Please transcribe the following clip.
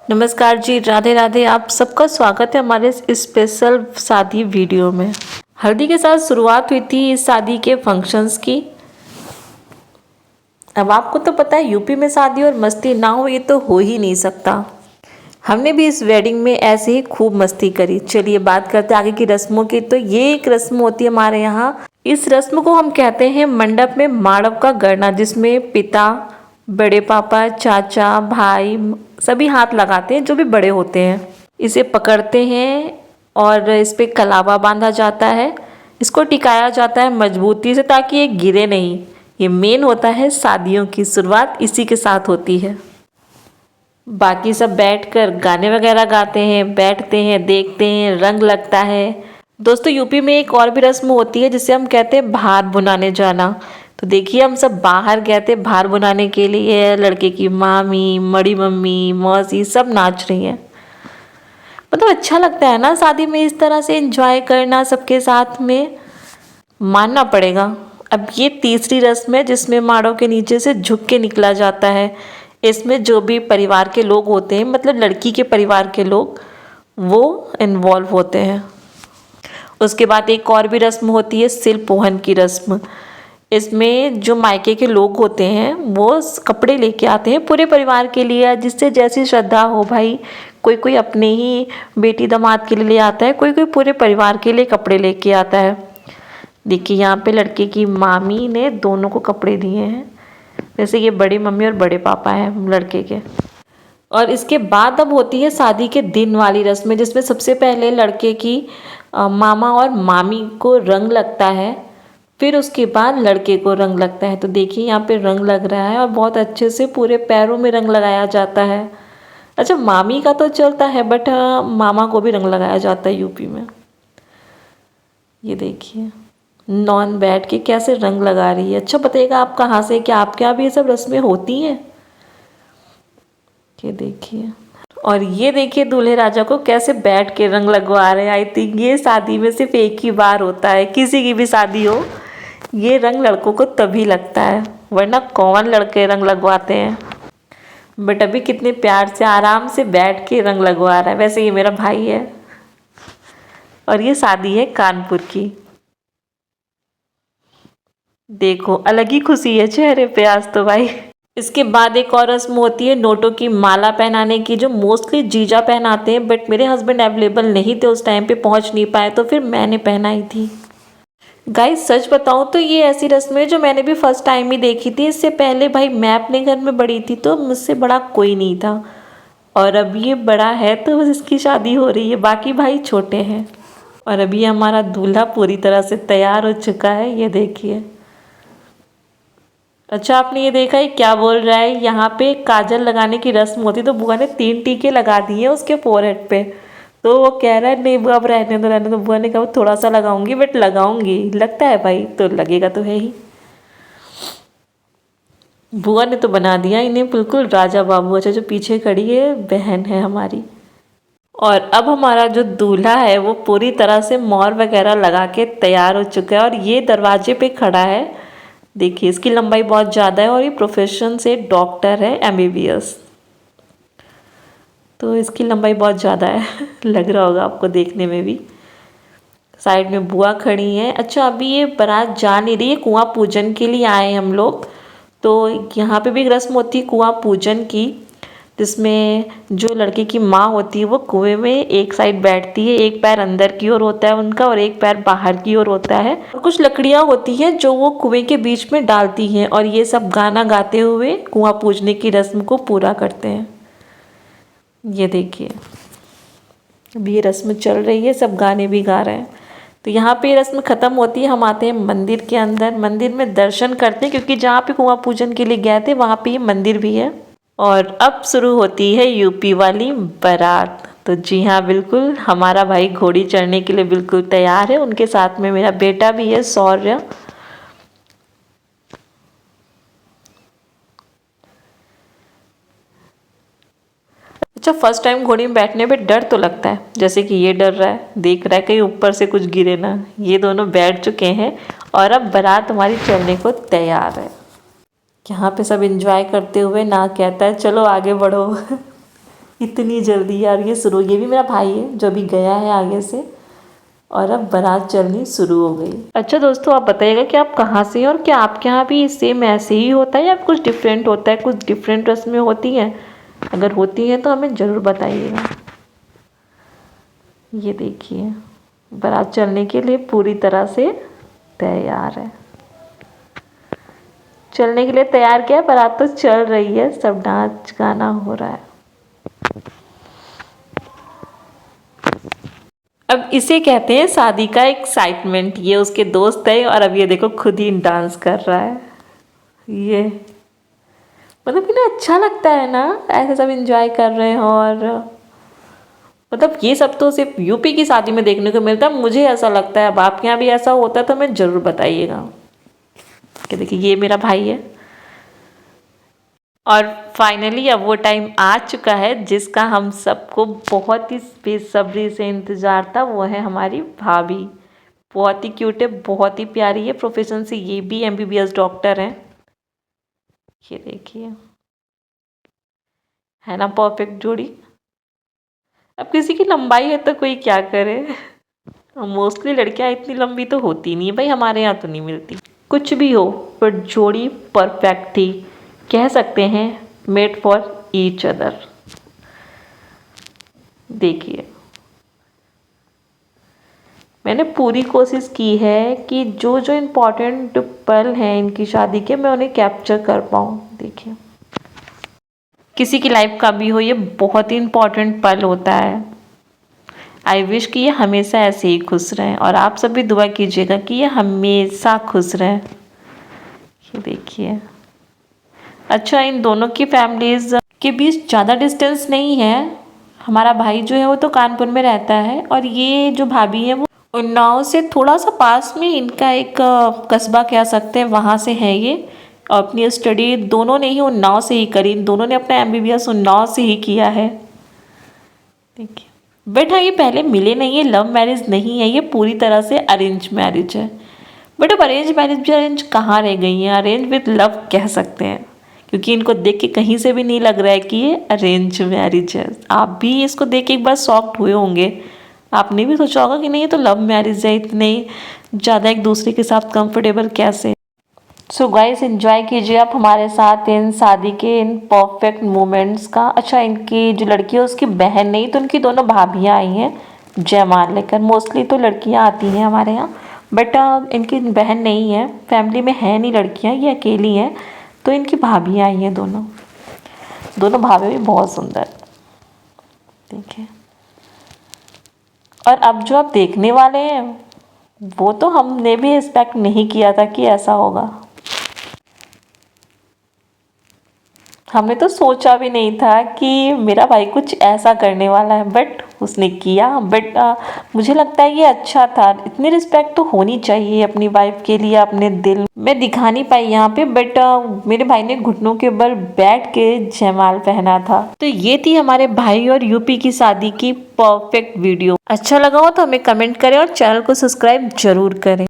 नमस्कार जी, राधे राधे। आप सबका स्वागत है हमारे इस स्पेशल शादी वीडियो में। हल्दी के साथ शुरुआत हुई थी इस शादी के फंक्शंस की। अब आपको तो पता है यूपी में शादी और मस्ती ना हो ये तो हो ही नहीं सकता। हमने भी इस वेडिंग में ऐसे ही खूब मस्ती करी। चलिए बात करते हैं आगे की रस्मों की। तो ये एक रस्म होती है हमारे यहाँ। इस रस्म को हम कहते हैं मंडप में माड़व का गड़ना, जिसमें पिता, बड़े पापा, चाचा, भाई सभी हाथ लगाते हैं जो भी बड़े होते हैं। इसे पकड़ते हैं और इस पे कलावा बांधा जाता है। इसको टिकाया जाता है मजबूती से ताकि ये गिरे नहीं। ये मेन होता है शादियों की शुरुआत इसी के साथ होती है। बाकी सब बैठकर गाने वगैरह गाते हैं, बैठते हैं, देखते हैं, रंग लगता है। दोस्तों यूपी में एक और भी रस्म होती है जिसे हम कहते हैं भार बुनाने जाना। तो देखिए हम सब बाहर गए थे भार बुनाने के लिए। लड़के की मामी, बड़ी मम्मी, मौसी सब नाच रही हैं। मतलब अच्छा लगता है ना शादी में इस तरह से एंजॉय करना सबके साथ में, मानना पड़ेगा। अब ये तीसरी रस्म है जिसमें माड़ों के नीचे से झुक के निकला जाता है। इसमें जो भी परिवार के लोग होते हैं, मतलब लड़की के परिवार के लोग, वो इन्वॉल्व होते हैं। उसके बाद एक और भी रस्म होती है सिलपोहन की रस्म। इसमें जो मायके के लोग होते हैं वो कपड़े लेके आते हैं पूरे परिवार के लिए, जिससे जैसी श्रद्धा हो भाई। कोई कोई अपने ही बेटी दामाद के लिए ले आता है, कोई कोई पूरे परिवार के लिए कपड़े लेके आता है। देखिए यहाँ पे लड़के की मामी ने दोनों को कपड़े दिए हैं। वैसे ये बड़ी मम्मी और बड़े पापा हैं लड़के के। और इसके बाद अब होती है शादी के दिन वाली रस्में, जिसमें सबसे पहले लड़के की मामा और मामी को रंग लगता है। फिर उसके बाद लड़के को रंग लगता है। तो देखिए यहाँ पे रंग लग रहा है और बहुत अच्छे से पूरे पैरों में रंग लगाया जाता है। अच्छा मामी का तो चलता है बट मामा को भी रंग लगाया जाता है यूपी में। ये देखिए नॉन बैठ के कैसे रंग लगा रही है। अच्छा बताइएगा आप कहाँ से, क्या आपके यहाँ भी ये सब रस्में होती हैं? ये देखिए। और ये देखिए दूल्हे राजा को कैसे बैठ के रंग लगवा रहे हैं। आई थिंक ये शादी में सिर्फ एक ही बार होता है, किसी की भी शादी हो ये रंग लड़कों को तभी लगता है, वरना कौन लड़के रंग लगवाते हैं। बट अभी कितने प्यार से आराम से बैठ के रंग लगवा रहा है। वैसे ये मेरा भाई है और ये शादी है कानपुर की। देखो अलग ही खुशी है चेहरे पे आज तो भाई। इसके बाद एक और रस्म होती है नोटों की माला पहनाने की, जो मोस्टली जीजा पहनाते हैं। बट मेरे हस्बैंड अवेलेबल नहीं थे उस टाइम पे, पहुंच नहीं पाए, तो फिर मैंने पहनाई थी। गाइस सच बताऊं तो ये ऐसी रस्म है जो मैंने भी फर्स्ट टाइम ही देखी थी। इससे पहले भाई मैं अपने घर में बड़ी थी तो मुझसे बड़ा कोई नहीं था, और अब ये बड़ा है तो इसकी शादी हो रही है, बाकी भाई छोटे हैं। और अभी हमारा दूल्हा पूरी तरह से तैयार हो चुका है, ये देखिए। अच्छा आपने ये देखा है क्या बोल रहा है, यहाँ पे काजल लगाने की रस्म होती तो बुआ ने 3 टीके लगा दिए उसके फोरहेड पे। तो वो कह रहा है नहीं बुआ अब रहने दो रहने दो। बुआ ने कहा थोड़ा सा लगाऊंगी बट लगाऊंगी, लगता है भाई तो लगेगा तो है ही। बुआ ने तो बना दिया इन्हें बिल्कुल राजा बाबू। अच्छा जो पीछे खड़ी है बहन है हमारी। और अब हमारा जो दूल्हा है वो पूरी तरह से मोर वगैरह लगा के तैयार हो चुका है और ये दरवाजे पे खड़ा है। देखिए इसकी लंबाई बहुत ज़्यादा है और ये प्रोफेशन से डॉक्टर है, एमबीबीएस। तो इसकी लंबाई बहुत ज़्यादा है लग रहा होगा आपको देखने में भी। साइड में बुआ खड़ी है। अच्छा अभी ये बारात जा नहीं रही है, कुआं पूजन के लिए आए हम लोग। तो यहाँ पे भी एक रस्म होती है कुआं पूजन की, जिसमें जो लड़के की माँ होती है वो कुएं में एक साइड बैठती है, एक पैर अंदर की ओर होता है उनका और एक पैर बाहर की ओर होता है। और कुछ लकड़ियाँ होती हैं जो वो कुएं के बीच में डालती हैं और ये सब गाना गाते हुए कुआं पूजने की रस्म को पूरा करते हैं। ये देखिए अभी ये रस्म चल रही है, सब गाने भी गा रहे हैं। तो यहाँ पे ये रस्म ख़त्म होती है, हम आते हैं मंदिर के अंदर। मंदिर में दर्शन करते हैं क्योंकि जहाँ पे कुआं पूजन के लिए गए थे वहाँ पे ये मंदिर भी है। और अब शुरू होती है यूपी वाली बारात। तो जी हाँ बिल्कुल हमारा भाई घोड़ी चढ़ने के लिए बिल्कुल तैयार है, उनके साथ में मेरा बेटा भी है शौर्य। अच्छा फर्स्ट टाइम घोड़ी में बैठने पे डर तो लगता है, जैसे कि ये डर रहा है, देख रहा है कहीं ऊपर से कुछ गिरे ना। ये दोनों बैठ चुके हैं और अब बारात हमारी चलने को तैयार है। यहाँ पे सब एंजॉय करते हुए ना कहता है चलो आगे बढ़ो इतनी जल्दी यार ये शुरू, ये भी मेरा भाई है जो अभी गया है आगे से, और अब बारात चलनी शुरू हो गई। अच्छा दोस्तों, आप बताइएगा कि आप कहाँ से हैं और क्या आपके यहाँ भी सेम ऐसे ही होता है या कुछ डिफरेंट होता है, कुछ डिफरेंट रस्में होती हैं? अगर होती हैं तो हमें ज़रूर बताइएगा। ये देखिए बारात चलने के लिए पूरी तरह से तैयार है। चलने के लिए तैयार क्या है, बारात तो चल रही है, सब डांस गाना हो रहा है। अब इसे कहते हैं शादी का एक्साइटमेंट। ये उसके दोस्त है और अब ये देखो खुद ही डांस कर रहा है। ये मतलब कि ना अच्छा लगता है ना, ऐसे सब एंजॉय कर रहे हैं। और मतलब ये सब तो सिर्फ यूपी की शादी में देखने को मिलता है, मुझे ऐसा लगता है। अब आपके यहाँ भी ऐसा होता है तो हमें ज़रूर बताइएगा। कि देखिए ये मेरा भाई है। और फाइनली अब वो टाइम आ चुका है जिसका हम सबको बहुत ही बेसब्री से इंतज़ार था। वो है हमारी भाभी। बहुत ही क्यूट है, बहुत ही प्यारी है। प्रोफेशन से ये भी MBBS डॉक्टर हैं। ये देखिए है ना परफेक्ट जोड़ी। अब किसी की लंबाई है तो कोई क्या करे। मोस्टली लड़कियां इतनी लंबी तो होती नहीं है भाई, हमारे यहाँ तो नहीं मिलती। कुछ भी हो पर जोड़ी परफेक्ट थी, कह सकते हैं मेड फॉर ईच अदर। देखिए मैंने पूरी कोशिश की है कि जो जो इम्पोर्टेंट पल हैं इनकी शादी के, मैं उन्हें कैप्चर कर पाऊँ। देखिए किसी की लाइफ का भी हो, ये बहुत ही इम्पोर्टेंट पल होता है। आई विश कि ये हमेशा ऐसे ही खुश रहें और आप सब भी दुआ कीजिएगा कि ये हमेशा खुश रहें। ये देखिए अच्छा, इन दोनों की फैमिलीज़ के बीच ज़्यादा डिस्टेंस नहीं है। हमारा भाई जो है वो तो कानपुर में रहता है और ये जो भाभी है वो उन्नाव से थोड़ा सा पास में इनका एक कस्बा कह सकते हैं, वहाँ से है ये। और अपनी स्टडी दोनों ने ही उन्नाव से ही करी, दोनों ने अपना MBBS उन्नाव से ही किया है। देखिए बट हाँ ये पहले मिले नहीं है, लव मैरिज नहीं है, ये पूरी तरह से अरेंज मैरिज है। बट अब अरेंज मैरिज भी अरेंज कहाँ रह गई हैं, अरेंज विद लव कह सकते हैं। क्योंकि इनको देख के कहीं से भी नहीं लग रहा है कि ये अरेंज मैरिज है। आप भी इसको देख के एक बार शॉक्ड हुए होंगे, आपने भी सोचा होगा कि नहीं ये तो लव मैरिज है, इतने ज़्यादा एक दूसरे के साथ कंफर्टेबल कैसे। सो गाइस एंजॉय कीजिए आप हमारे साथ इन शादी के इन परफेक्ट मोमेंट्स का। अच्छा इनकी जो लड़की है उसकी बहन नहीं तो उनकी दोनों भाभियाँ आई हैं जयमाल लेकर। मोस्टली तो लड़कियाँ आती हैं हमारे यहाँ, बट इनकी बहन नहीं है, फैमिली में है नहीं लड़कियाँ, ये अकेली हैं। तो इनकी भाभियाँ आई हैं, दोनों दोनों भाभी भी बहुत सुंदर। देखिए और अब जो आप देखने वाले हैं वो तो हमने भी एक्सपेक्ट नहीं किया था कि ऐसा होगा। हमने तो सोचा भी नहीं था कि मेरा भाई कुछ ऐसा करने वाला है, बट उसने किया। बट मुझे लगता है ये अच्छा था। इतनी रिस्पेक्ट तो होनी चाहिए अपनी वाइफ के लिए, अपने दिल में दिखा नहीं पाई यहाँ पे। बट मेरे भाई ने घुटनों के बल बैठ के जयमाल पहना था। तो ये थी हमारे भाई और यूपी की शादी की परफेक्ट वीडियो। अच्छा लगा हो तो हमें कमेंट करें और चैनल को सब्सक्राइब जरूर करें।